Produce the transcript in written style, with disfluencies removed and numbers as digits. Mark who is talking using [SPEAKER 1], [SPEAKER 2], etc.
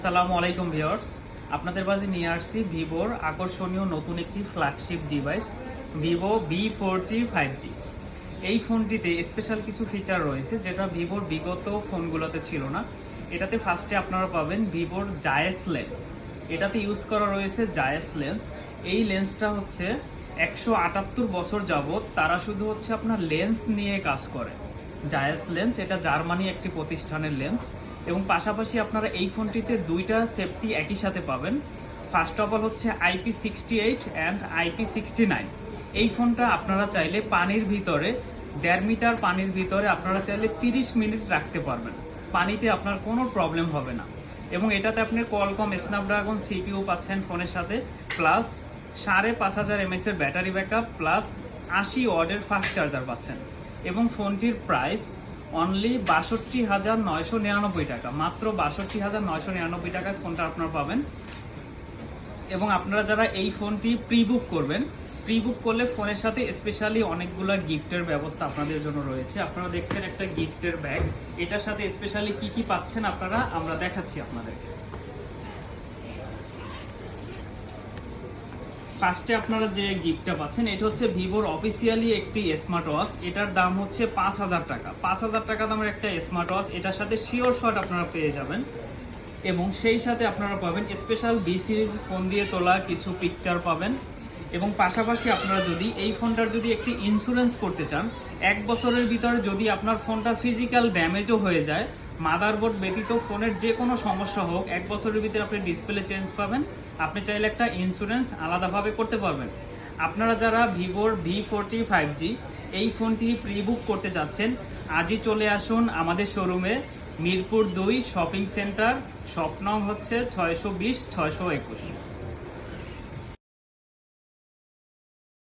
[SPEAKER 1] আসসালামু আলাইকুম ভিউয়ার্স, আপনাদের মাঝে নিয়ে আসছি ভিভোর আকর্ষণীয় নতুন একটি flagship device Vivo V40 5G। এই ফোনটিতে স্পেশাল কিছু ফিচার রয়েছে যেটা ভিভোর বিগত ফোনগুলোতে ছিল না। এটাতে ফার্স্টে আপনারা পাবেন ভিভোর জায়েস লেন্স। এটাতে ইউজ করা রয়েছে জায়েস লেন্স। এই লেন্সটা হচ্ছে 178 বছর যাবত তারা শুধু হচ্ছে আপনার লেন্স নিয়ে কাজ করে। জায়াস লেন্স এটা জার্মানি একটি প্রতিষ্ঠানের লেন্স, এবং পাশাপাশি আপনারা এই ফোনটিতে দুইটা সেফটি একই সাথে পাবেন। ফার্স্ট অফ অল হচ্ছে IP68 অ্যান্ড IP69। এই ফোনটা আপনারা চাইলে পানির ভিতরে 1.5 মিটার পানির ভিতরে আপনারা চাইলে 30 মিনিট রাখতে পারবেন, পানিতে আপনার কোনো প্রবলেম হবে না। এবং এটাতে আপনি কোয়ালকম স্ন্যাপড্রাগন CPU পাচ্ছেন ফোনের সাথে, প্লাস 5500 mAh এর ব্যাটারি ব্যাকআপ, প্লাস 80 ওয়াটের ফাস্ট চার্জার পাচ্ছেন। এবং ফোনটির প্রাইস অনলি 62,999 টাকা, মাত্র 62,999 টাকায় ফোনটা আপনারা পাবেন। এবং আপনারা যারা এই ফোনটি প্রি বুক করলে ফোনের সাথে স্পেশালি অনেকগুলো গিফটের ব্যবস্থা আপনাদের জন্য রয়েছে। আপনারা দেখছেন একটা গিফটের ব্যাগ, এটার সাথে স্পেশালি কি কি পাচ্ছেন আমরা দেখাচ্ছি আপনাদেরকে। ফার্স্টে আপনারা যে গিফটটা পাচ্ছেন এটা হচ্ছে ভিভোর অফিসিয়ালি একটি স্মার্ট ওয়াচ। এটার দাম হচ্ছে 5,000 টাকা। 5,000 টাকা দামের একটা স্মার্ট ওয়াচ, এটার সাথে শিওর শট আপনারা পেয়ে যাবেন। এবং সেই সাথে আপনারা পাবেন স্পেশাল B সিরিজ ফোন দিয়ে তোলা কিছু পিকচার পাবেন। এবং পাশাপাশি আপনারা যদি এই ফোনটার যদি একটি ইন্স্যুরেন্স করতে চান, 1 বছরের ভিতরে যদি আপনার ফোনটা ফিজিক্যাল ড্যামেজও হয়ে যায়, মাদারবোর্ড ব্যতীত ফোনের যে কোনো সমস্যা হোক, 1 বছরের ভিতরে আপনি ডিসপ্লে চেঞ্জ পাবেন। আপনি চাইলে একটা ইন্স্যুরেন্স আলাদাভাবে করতে পারবেন। আপনারা যারা ভিভোর V40 5G এই ফোনটি প্রি বুক করতে যাচ্ছেন, আজই চলে আসুন আমাদের শোরুমে, মিরপুর 2 শপিং সেন্টার, শপ নং হচ্ছে 620 621।